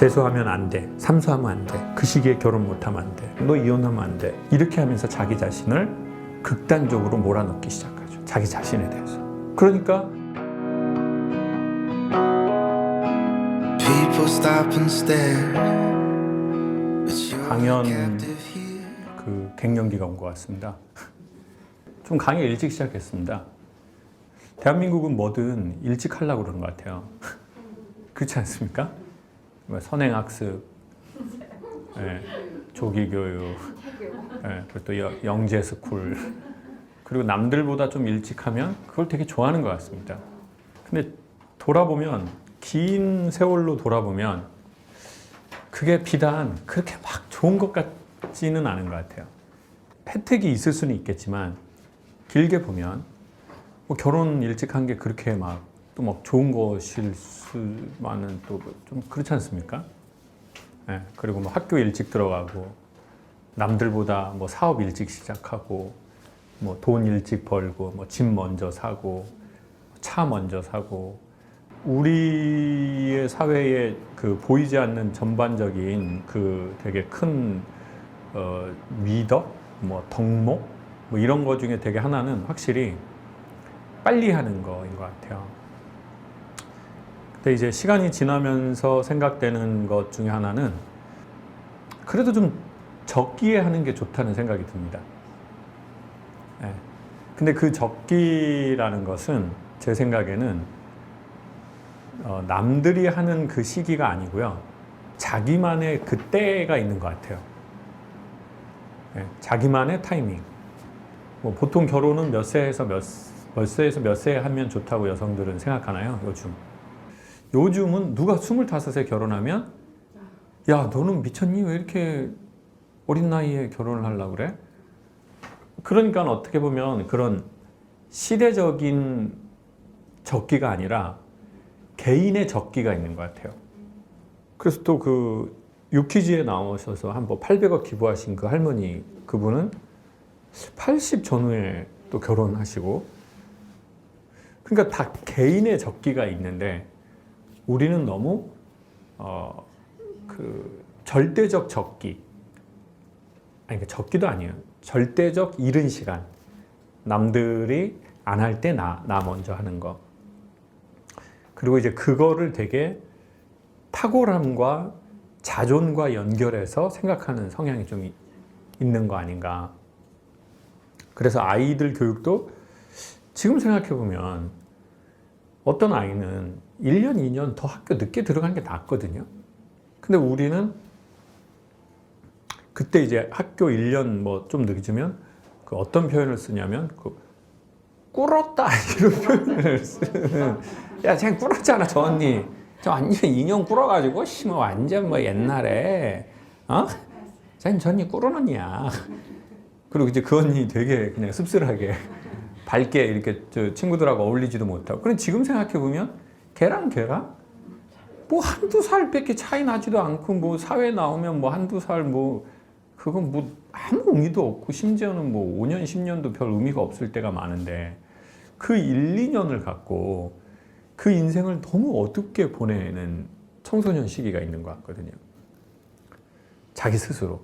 재수하면 안 돼, 삼수하면 안 돼, 그 시기에 결혼 못하면 안 돼, 너 이혼하면 안 돼, 이렇게 하면서 자기 자신을 극단적으로 몰아넣기 시작하죠. 자기 자신에 대해서. 그러니까 강연 그 갱년기가 온 것 같습니다. 좀 강의 일찍 시작했습니다. 대한민국은 뭐든 일찍 하려고 그러는 것 같아요. 그렇지 않습니까? 선행학습, 네, 조기교육, 네, 그리고 또 영재스쿨, 그리고 남들보다 좀 일찍 하면 그걸 되게 좋아하는 것 같습니다. 근데 돌아보면, 긴 세월로 돌아보면 그게 비단 그렇게 막 좋은 것 같지는 않은 것 같아요. 혜택이 있을 수는 있겠지만 길게 보면 뭐 결혼 일찍 한 게 그렇게 막 또 막 좋은 것일 수만은 또 좀 그렇지 않습니까? 네, 그리고 뭐 학교 일찍 들어가고 남들보다 뭐 사업 일찍 시작하고 뭐 돈 일찍 벌고 뭐 집 먼저 사고 차 먼저 사고 우리의 사회에 그 보이지 않는 전반적인 그 되게 큰 미덕, 뭐 덕목 뭐 이런 거 중에 되게 하나는 확실히 빨리 하는 거인 것 같아요. 근데 이제 시간이 지나면서 생각되는 것 중에 하나는 그래도 좀 적기에 하는 게 좋다는 생각이 듭니다. 네. 근데 그 적기라는 것은 제 생각에는 남들이 하는 그 시기가 아니고요. 자기만의 그 때가 있는 것 같아요. 네. 자기만의 타이밍. 뭐 보통 결혼은 몇 세에서 몇 세에 하면 좋다고 여성들은 생각하나요? 요즘은 누가 25에 결혼하면 야, 너는 미쳤니? 왜 이렇게 어린 나이에 결혼을 하려고 그래? 그러니까 어떻게 보면 그런 시대적인 적기가 아니라 개인의 적기가 있는 것 같아요. 그래서 또 그 유퀴즈에 나오셔서 한번 800억 기부하신 그 할머니, 그분은 80 전후에 또 결혼하시고, 그러니까 다 개인의 적기가 있는데 우리는 너무 그 절대적 적기, 아니 그 적기도 아니에요. 절대적 이른 시간, 남들이 안 할 때 나 먼저 하는 거. 그리고 이제 그거를 되게 탁월함과 자존과 연결해서 생각하는 성향이 좀 있는 거 아닌가. 그래서 아이들 교육도 지금 생각해보면 어떤 아이는 1년, 2년 더 학교 늦게 들어가는 게 낫거든요. 근데 우리는 그때 이제 학교 1년 뭐 좀 늦으면 그 어떤 표현을 쓰냐면 그 꿇었다 이런 표현을 쓰는. 야, 쟤 꿇었잖아, 저 언니. 저 완전 2년 꿇어가지고 뭐 완전 뭐 옛날에 쟤 저 언니 꿇은 언니야. 그리고 이제 그 언니 되게 그냥 씁쓸하게 밝게 이렇게 저 친구들하고 어울리지도 못하고. 그럼 지금 생각해보면 걔랑 뭐 한두 살밖에 차이 나지도 않고 뭐 사회 나오면 뭐 한두 살 뭐 그건 뭐 아무 의미도 없고 심지어는 뭐 5년, 10년도 별 의미가 없을 때가 많은데 그 1, 2년을 갖고 그 인생을 너무 어둡게 보내는 청소년 시기가 있는 것 같거든요. 자기 스스로.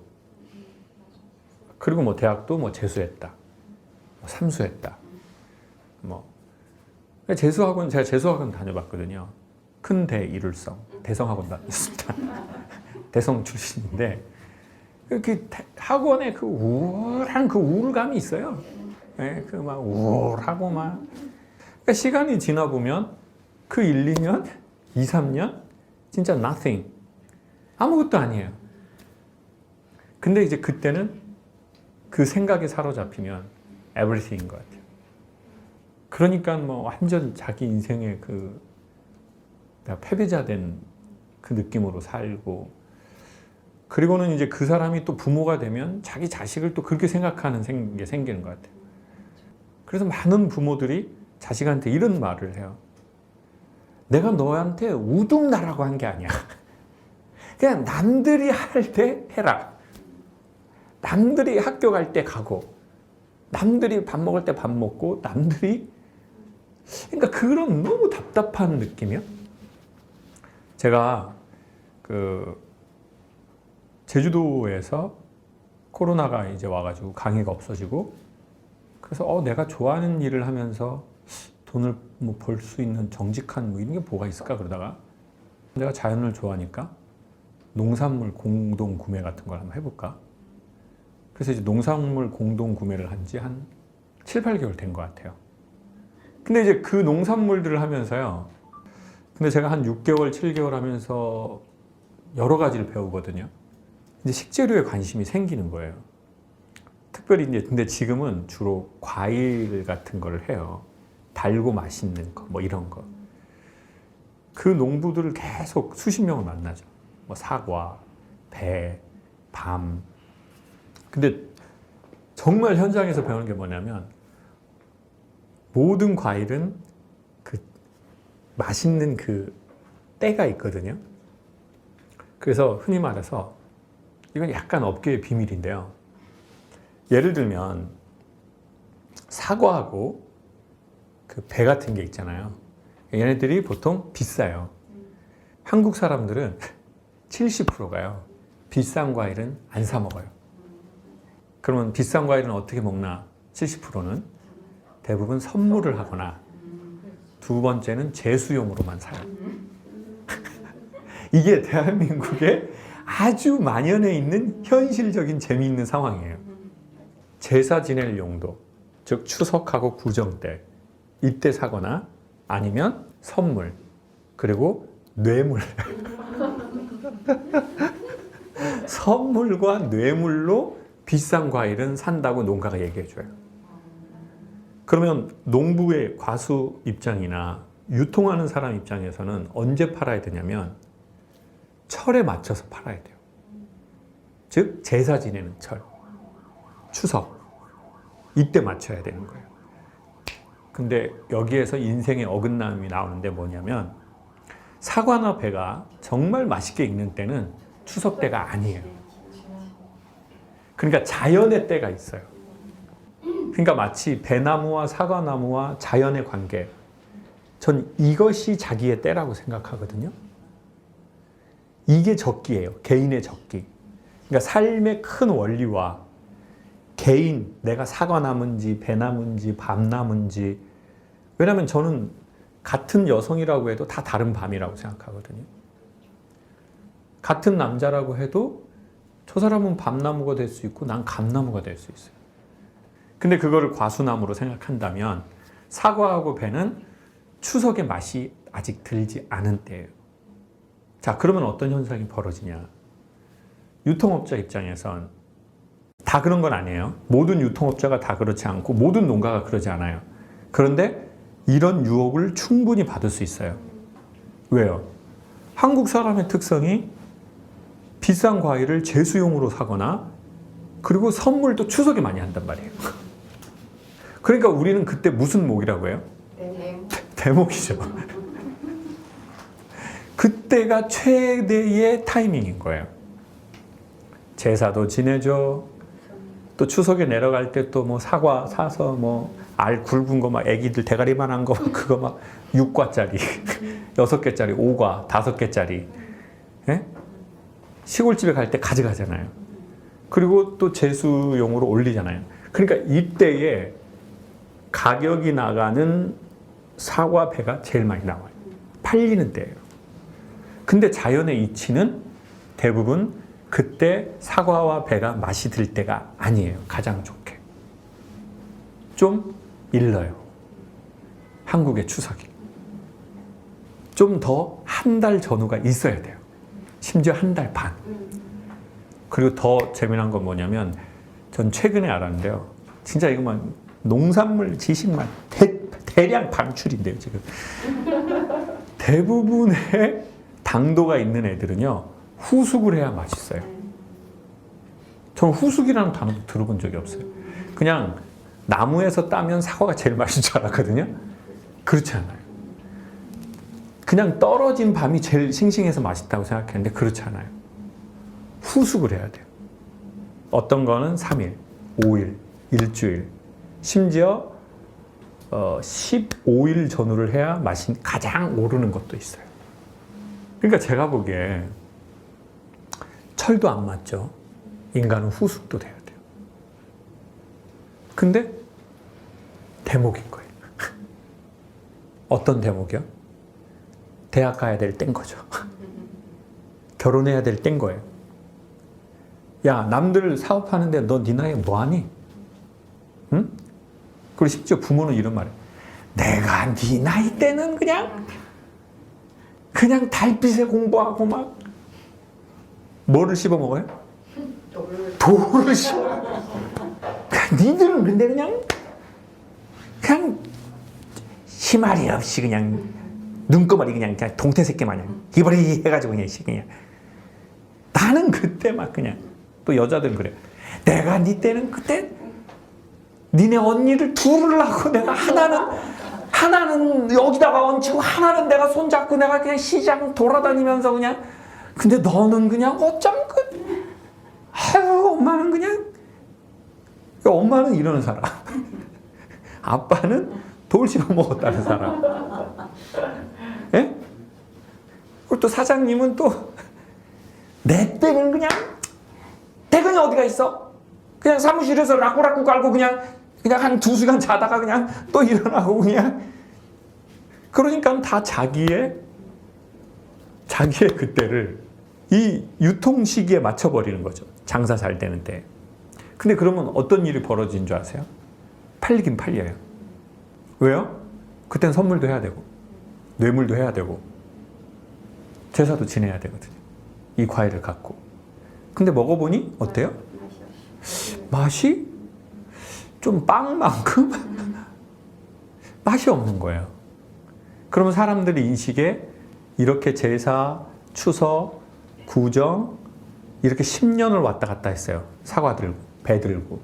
그리고 뭐 대학도 뭐 재수했다, 뭐 삼수했다, 뭐 재수학원, 제가 재수학원 다녀봤거든요. 큰 대이룰성 대성학원 다녔습니다. 대성 출신인데 이렇게 학원에 그 우울한 그 우울감이 있어요. 네, 그 막 우울하고 막. 그러니까 시간이 지나 보면 그 1, 2년, 2, 3년 진짜 nothing, 아무것도 아니에요. 근데 이제 그때는 그 생각에 사로잡히면 everything인 것 같아요. 그러니까 뭐 완전 자기 인생의 그 패배자 된 그 느낌으로 살고, 그리고는 이제 그 사람이 또 부모가 되면 자기 자식을 또 그렇게 생각하는 게 생기는 것 같아요. 그래서 많은 부모들이 자식한테 이런 말을 해요. 내가 너한테 우둥나라고 한 게 아니야. 그냥 남들이 할 때 해라. 남들이 학교 갈 때 가고, 남들이 밥 먹을 때 밥 먹고, 남들이, 그러니까 그런 너무 답답한 느낌이요. 제가 그 제주도에서 코로나가 이제 와가지고 강의가 없어지고 그래서 내가 좋아하는 일을 하면서 돈을 뭐 벌 수 있는 정직한 뭐 이런 게 뭐가 있을까 그러다가 내가 자연을 좋아하니까 농산물 공동 구매 같은 걸 한번 해볼까. 그래서 이제 농산물 공동 구매를 한 지 한 7, 8개월 된 것 같아요. 근데 이제 그 농산물들을 하면서요. 근데 제가 한 6개월, 7개월 하면서 여러 가지를 배우거든요. 이제 식재료에 관심이 생기는 거예요. 특별히 이제 근데 지금은 주로 과일 같은 거를 해요. 달고 맛있는 거, 뭐 이런 거. 그 농부들을 계속 수십 명을 만나죠. 뭐 사과, 배, 밤. 근데 정말 현장에서 배우는 게 뭐냐면 모든 과일은 그 맛있는 그 때가 있거든요. 그래서 흔히 말해서 이건 약간 업계의 비밀인데요. 예를 들면 사과하고 그 배 같은 게 있잖아요. 얘네들이 보통 비싸요. 한국 사람들은 70%가요. 비싼 과일은 안 사 먹어요. 그러면 비싼 과일은 어떻게 먹나? 70%는 대부분 선물을 하거나 두 번째는 제수용으로만 사요. 이게 대한민국에 아주 만연해 있는 현실적인 재미있는 상황이에요. 제사 지낼 용도, 즉 추석하고 구정 때 이때 사거나 아니면 선물, 그리고 뇌물. 선물과 뇌물로 비싼 과일은 산다고 농가가 얘기해줘요. 그러면 농부의 과수 입장이나 유통하는 사람 입장에서는 언제 팔아야 되냐면 철에 맞춰서 팔아야 돼요. 즉 제사 지내는 철, 추석 이때 맞춰야 되는 거예요. 근데 여기에서 인생의 어긋남이 나오는데 뭐냐면 사과나 배가 정말 맛있게 익는 때는 추석 때가 아니에요. 그러니까 자연의 때가 있어요. 그러니까 마치 배나무와 사과나무와 자연의 관계, 전 이것이 자기의 때라고 생각하거든요. 이게 적기예요. 개인의 적기. 그러니까 삶의 큰 원리와 개인, 내가 사과나무인지 배나무인지 밤나무인지, 왜냐하면 저는 같은 여성이라고 해도 다 다른 밤이라고 생각하거든요. 같은 남자라고 해도 저 사람은 밤나무가 될 수 있고 난 감나무가 될 수 있어요. 근데 그거를 과수나무로 생각한다면 사과하고 배는 추석의 맛이 아직 들지 않은 때예요. 자, 그러면 어떤 현상이 벌어지냐? 유통업자 입장에선 다 그런 건 아니에요. 모든 유통업자가 다 그렇지 않고 모든 농가가 그러지 않아요. 그런데 이런 유혹을 충분히 받을 수 있어요. 왜요? 한국 사람의 특성이 비싼 과일을 제수용으로 사거나 그리고 선물도 추석에 많이 한단 말이에요. 그러니까 우리는 그때 무슨 목이라고 해요? 대목이죠. 그때가 최대의 타이밍인 거예요. 제사도 지내죠. 또 추석에 내려갈 때 또 뭐 사과 사서 뭐 알 굵은 거 막 애기들 대가리만한 거 그거 막 6과짜리 6개짜리 5과 5개짜리 예? 시골집에 갈 때 가져가잖아요. 그리고 또 제수용으로 올리잖아요. 그러니까 이때에 가격이 나가는 사과 배가 제일 많이 나와요. 팔리는 때예요. 근데 자연의 이치는 대부분 그때 사과와 배가 맛이 들 때가 아니에요. 가장 좋게. 좀 일러요. 한국의 추석이. 좀 더 한 달 전후가 있어야 돼요. 심지어 한 달 반. 그리고 더 재미난 건 뭐냐면 전 최근에 알았는데요. 진짜 이거만 농산물 지식만 대량 방출인데요. 지금. 대부분의 당도가 있는 애들은요. 후숙을 해야 맛있어요. 저는 후숙이라는 단어도 들어본 적이 없어요. 그냥 나무에서 따면 사과가 제일 맛있는 줄 알았거든요. 그렇지 않아요. 그냥 떨어진 밤이 제일 싱싱해서 맛있다고 생각했는데 그렇지 않아요. 후숙을 해야 돼요. 어떤 거는 3일, 5일, 일주일, 심지어 15일 전후를 해야 맛이 가장 오르는 것도 있어요. 그러니까 제가 보기에 철도 안 맞죠. 인간은 후숙도 돼야 돼요. 근데 대목인 거예요. 어떤 대목이요? 대학 가야 될 땐 거죠. 결혼해야 될 땐 거예요. 야, 남들 사업하는데 너 네 나이에 뭐하니? 응? 그리고 심지어 부모는 이런 말이에요. 내가 네 나이 때는 그냥 달빛에 공부하고 막 뭐를 씹어 먹어요? 돌을 씹어. 니들은 근데 그냥 희말이 없이 그냥 눈꺼머리 그냥 동태새끼 마냥 기버리 해가지고 그냥 나는 그때 막 그냥 또 여자들은 그래. 내가 니 때는 그때 니네 언니를 둘을 하고 내가 하나는 여기다가 얹히고 하나는 내가 손잡고 내가 그냥 시장 돌아다니면서 그냥 근데 너는 그냥 어쩜 아유 엄마는 그냥 엄마는 이러는 사람 아빠는 돌 씹어 먹었다는 사람 예? 그리고 또 사장님은 또 내 때는 그냥 퇴근이 어디가 있어? 그냥 사무실에서 라꾸라꾸 깔고 그냥 한 2시간 자다가 그냥 또 일어나고 그냥 그러니까 다 자기의 그때를 이 유통 시기에 맞춰버리는 거죠. 장사 잘 되는 때. 근데 그러면 어떤 일이 벌어진 줄 아세요? 팔리긴 팔려요. 왜요? 그땐 선물도 해야 되고 뇌물도 해야 되고 제사도 지내야 되거든요. 이 과일을 갖고. 근데 먹어보니 어때요? 맛이 좀 빵만큼 맛이 없는 거예요. 그러면 사람들의 인식에 이렇게 제사, 추석, 구정 이렇게 10년을 왔다 갔다 했어요. 사과 들고 배 들고.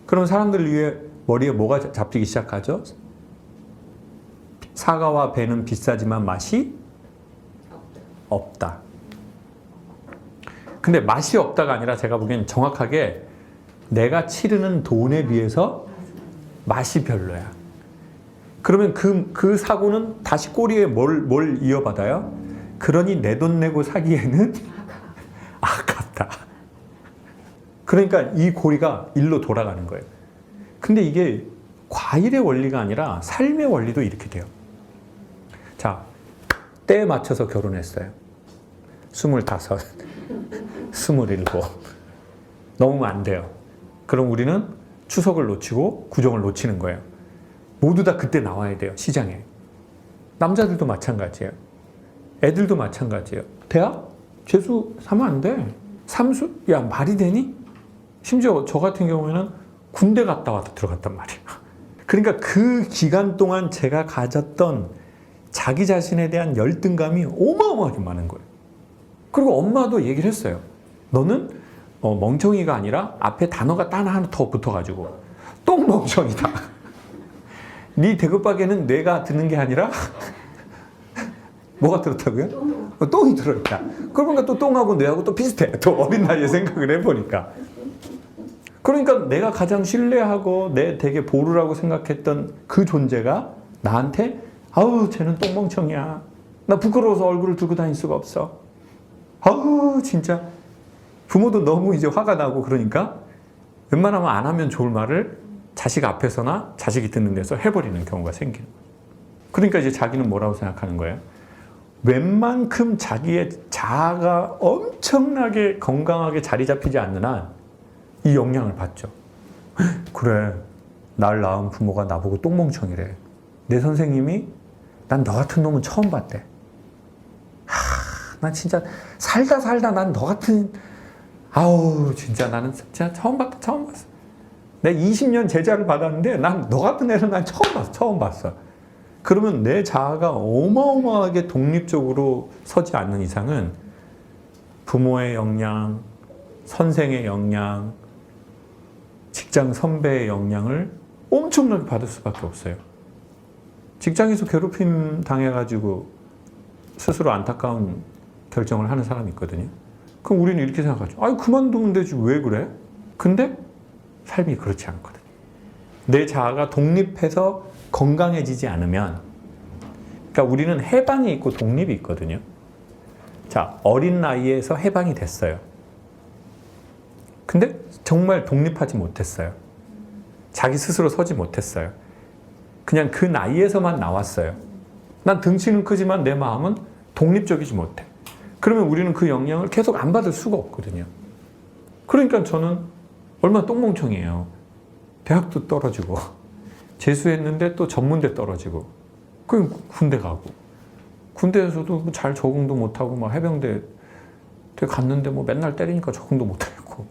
그럼 사람들 위에 머리에 뭐가 잡히기 시작하죠? 사과와 배는 비싸지만 맛이 없다. 근데 맛이 없다가 아니라 제가 보기엔 정확하게 내가 치르는 돈에 비해서 맛이 별로야. 그러면 그 사고는 다시 꼬리에 뭘 이어받아요? 그러니 내 돈 내고 사기에는 아깝다. 그러니까 이 고리가 일로 돌아가는 거예요. 근데 이게 과일의 원리가 아니라 삶의 원리도 이렇게 돼요. 자, 때에 맞춰서 결혼했어요. 25, 27. 넘으면 안 돼요. 그럼 우리는 추석을 놓치고 구정을 놓치는 거예요. 모두 다 그때 나와야 돼요. 시장에. 남자들도 마찬가지예요. 애들도 마찬가지예요. 대학? 재수 사면 안 돼. 삼수? 야, 말이 되니? 심지어 저 같은 경우에는 군대 갔다 와도 들어갔단 말이에요. 그러니까 그 기간 동안 제가 가졌던 자기 자신에 대한 열등감이 어마어마하게 많은 거예요. 그리고 엄마도 얘기를 했어요. 너는 멍청이가 아니라 앞에 단어가 딱 하나 더 붙어가지고 똥멍청이다. 네 대급박에는 뇌가 드는 게 아니라 뭐가 들었다고요? 똥이 들어있다. 그러니까 또 똥하고 뇌하고 또 비슷해. 또 어린 나이에 생각을 해보니까. 그러니까 내가 가장 신뢰하고 내 되게 보루라고 생각했던 그 존재가 나한테 아우 쟤는 똥멍청이야. 나 부끄러워서 얼굴을 들고 다닐 수가 없어. 아우 진짜 부모도 너무 이제 화가 나고 그러니까 웬만하면 안 하면 좋을 말을 자식 앞에서나 자식이 듣는 데서 해버리는 경우가 생기는 거예요. 그러니까 이제 자기는 뭐라고 생각하는 거예요? 웬만큼 자기의 자아가 엄청나게 건강하게 자리 잡히지 않는 한 이 영향을 받죠. 그래, 날 낳은 부모가 나보고 똥멍청이래. 내 선생님이 난 너 같은 놈은 처음 봤대. 난 진짜 살다 난 너 같은 아우 진짜 나는 진짜 처음 봤어. 내가 20년 제자를 받았는데 난 너 같은 애는 난 처음 봤어. 그러면 내 자아가 어마어마하게 독립적으로 서지 않는 이상은 부모의 영향, 선생의 영향, 직장 선배의 영향을 엄청나게 받을 수밖에 없어요. 직장에서 괴롭힘 당해가지고 스스로 안타까운 결정을 하는 사람이 있거든요. 그럼 우리는 이렇게 생각하죠. 아니 그만두면 되지 왜 그래? 근데 삶이 그렇지 않거든요. 내 자아가 독립해서 건강해지지 않으면 그러니까 우리는 해방이 있고 독립이 있거든요. 자, 어린 나이에서 해방이 됐어요. 근데 정말 독립하지 못했어요. 자기 스스로 서지 못했어요. 그냥 그 나이에서만 나왔어요. 난 등치는 크지만 내 마음은 독립적이지 못해. 그러면 우리는 그 영향을 계속 안 받을 수가 없거든요. 그러니까 저는 얼마나 똥멍청이에요. 대학도 떨어지고 재수했는데 또 전문대 떨어지고 그럼 군대 가고 군대에서도 잘 적응도 못하고 막 해병대 갔는데 뭐 맨날 때리니까 적응도 못하겠고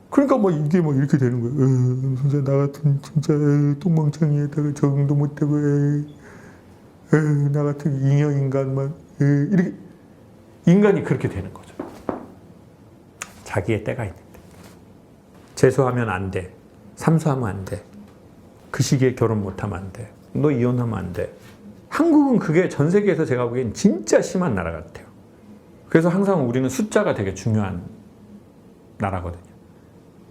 그러니까 뭐 이게 뭐 이렇게 되는 거예요. 진짜 나 같은 진짜 똥멍청이에다가 적응도 못하고 나 같은 잉여 인간만 이렇게 인간이 그렇게 되는 거죠. 자기의 때가 있는데 재수하면 안 돼. 삼수하면 안 돼. 그 시기에 결혼 못하면 안 돼. 너 이혼하면 안 돼. 한국은 그게 전 세계에서 제가 보기엔 진짜 심한 나라 같아요. 그래서 항상 우리는 숫자가 되게 중요한 나라거든요.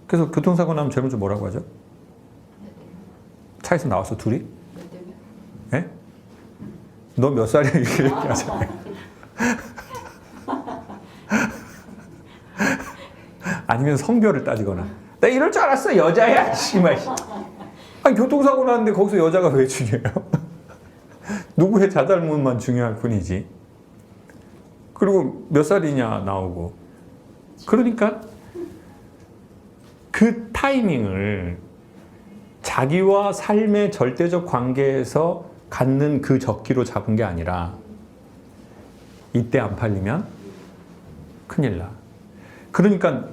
그래서 교통사고 나면 제일 먼저 뭐라고 하죠? 차에서 나와서 둘이? 예? 너 몇 살이야? 이렇게 얘기하잖아요. 아니면 성별을 따지거나 나 이럴 줄 알았어 여자야 씨발. 아니 교통사고 나는데 거기서 여자가 왜 중요해요? 누구의 자잘못만 중요할 뿐이지. 그리고 몇 살이냐 나오고. 그러니까 그 타이밍을 자기와 삶의 절대적 관계에서 갖는 그 적기로 잡은 게 아니라 이때 안 팔리면 큰일 나. 그러니까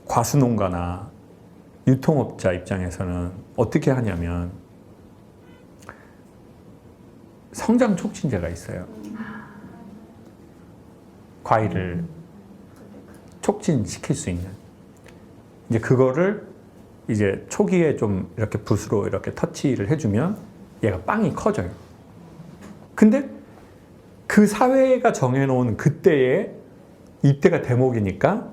과수농가나 유통업자 입장에서는 어떻게 하냐면 성장 촉진제가 있어요. 과일을 촉진시킬 수 있는. 이제 그거를 이제 초기에 좀 이렇게 붓으로 이렇게 터치를 해주면 얘가 빵이 커져요. 근데 그 사회가 정해놓은 그때에 이때가 대목이니까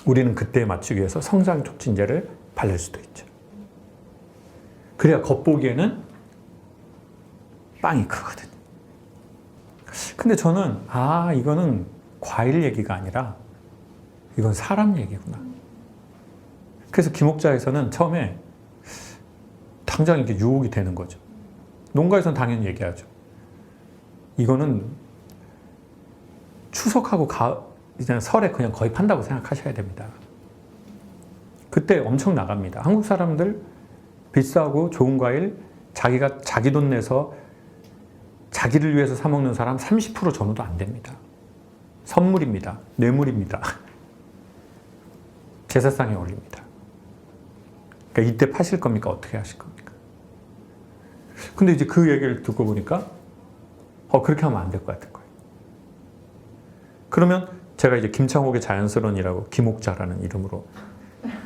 우리는 그때에 맞추기 위해서 성장 촉진제를 바를 수도 있죠. 그래야 겉보기에는 빵이 크거든요. 근데 저는 이거는 과일 얘기가 아니라 이건 사람 얘기구나. 그래서 김옥자에서는 처음에 당장 이게 유혹이 되는 거죠. 농가에서는 당연히 얘기하죠. 이거는 추석하고 이제 설에 그냥 거의 판다고 생각하셔야 됩니다. 그때 엄청 나갑니다. 한국 사람들 비싸고 좋은 과일 자기가 자기 돈 내서 자기를 위해서 사 먹는 사람 30% 전후도 안 됩니다. 선물입니다. 뇌물입니다. 제사상에 올립니다. 그러니까 이때 파실 겁니까? 어떻게 하실 겁니까? 근데 이제 그 얘기를 듣고 보니까 그렇게 하면 안 될 것 같은 거예요. 그러면 제가 이제 김창옥의 자연스러운이라고 김옥자라는 이름으로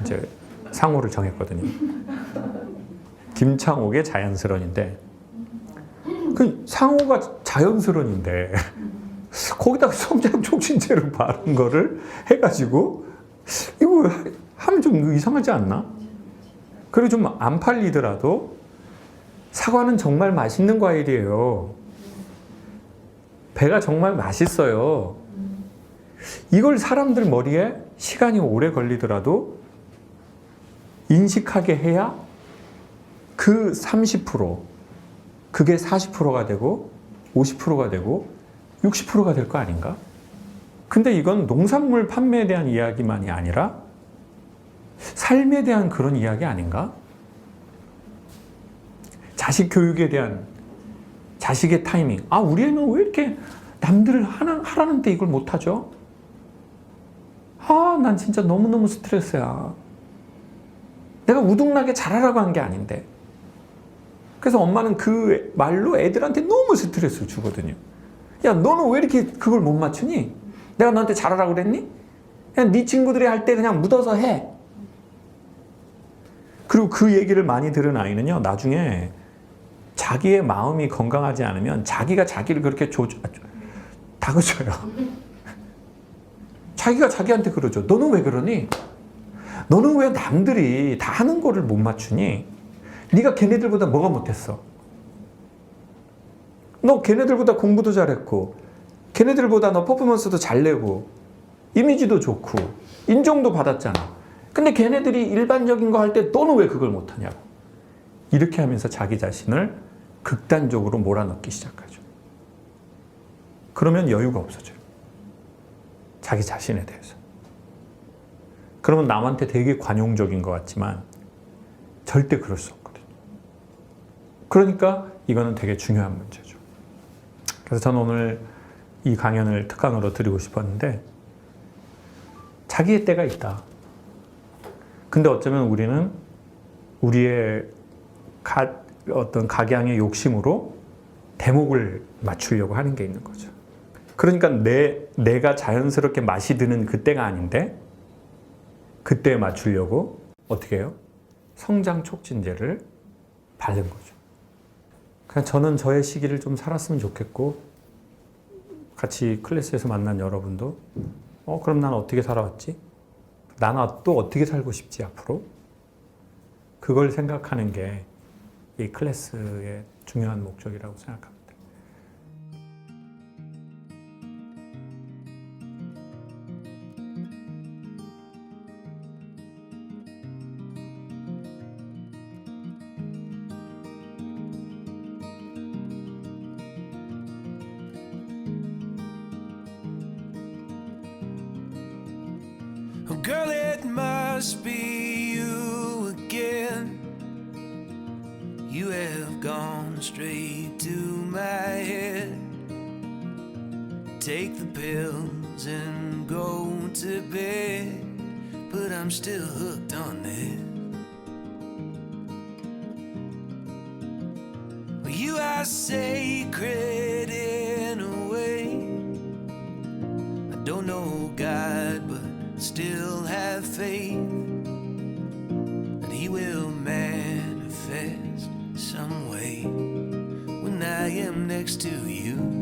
이제 상호를 정했거든요. 김창옥의 자연스러운인데 그 상호가 자연스러운인데 거기다가 성장 촉진제를 바른 거를 해가지고 이거 하면 좀 이상하지 않나? 그리고 좀 안 팔리더라도 사과는 정말 맛있는 과일이에요. 배가 정말 맛있어요. 이걸 사람들 머리에 시간이 오래 걸리더라도 인식하게 해야 그 30%, 그게 40%가 되고 50%가 되고 60%가 될 거 아닌가? 근데 이건 농산물 판매에 대한 이야기만이 아니라 삶에 대한 그런 이야기 아닌가? 자식 교육에 대한 자식의 타이밍. 우리 애는 왜 이렇게 남들 하라는데 이걸 못하죠? 난 진짜 너무너무 스트레스야. 내가 우등나게 잘하라고 한 게 아닌데. 그래서 엄마는 그 말로 애들한테 너무 스트레스를 주거든요. 야, 너는 왜 이렇게 그걸 못 맞추니? 내가 너한테 잘하라고 그랬니? 그냥 네 친구들이 할 때 그냥 묻어서 해. 그리고 그 얘기를 많이 들은 아이는요, 나중에 자기의 마음이 건강하지 않으면 자기가 자기를 그렇게 다그쳐요. 자기가 자기한테 그러죠. 너는 왜 그러니? 너는 왜 남들이 다 하는 거를 못 맞추니? 네가 걔네들보다 뭐가 못했어? 너 걔네들보다 공부도 잘했고 걔네들보다 너 퍼포먼스도 잘 내고 이미지도 좋고 인정도 받았잖아. 근데 걔네들이 일반적인 거 할 때 너는 왜 그걸 못하냐고. 이렇게 하면서 자기 자신을 극단적으로 몰아넣기 시작하죠. 그러면 여유가 없어져요. 자기 자신에 대해서. 그러면 남한테 되게 관용적인 것 같지만 절대 그럴 수 없거든요. 그러니까 이거는 되게 중요한 문제죠. 그래서 저는 오늘 이 강연을 특강으로 드리고 싶었는데 자기의 때가 있다. 근데 어쩌면 우리는 우리의 어떤 각양의 욕심으로 대목을 맞추려고 하는 게 있는 거죠. 그러니까 내가 자연스럽게 맛이 드는 그때가 아닌데 그때에 맞추려고 어떻게 해요? 성장 촉진제를 바른 거죠. 그냥 저는 저의 시기를 좀 살았으면 좋겠고 같이 클래스에서 만난 여러분도 그럼 난 어떻게 살아왔지? 나는 또 어떻게 살고 싶지 앞으로? 그걸 생각하는 게 이 클래스의 중요한 목적이라고 생각합니다. Oh, girl, it must be you again. You have gone straight to my head. Take the pills and go to bed, but I'm still hooked on this. Well, you are sacred in a way. I don't know God, but still have faith that He will manifest some way when I am next to you.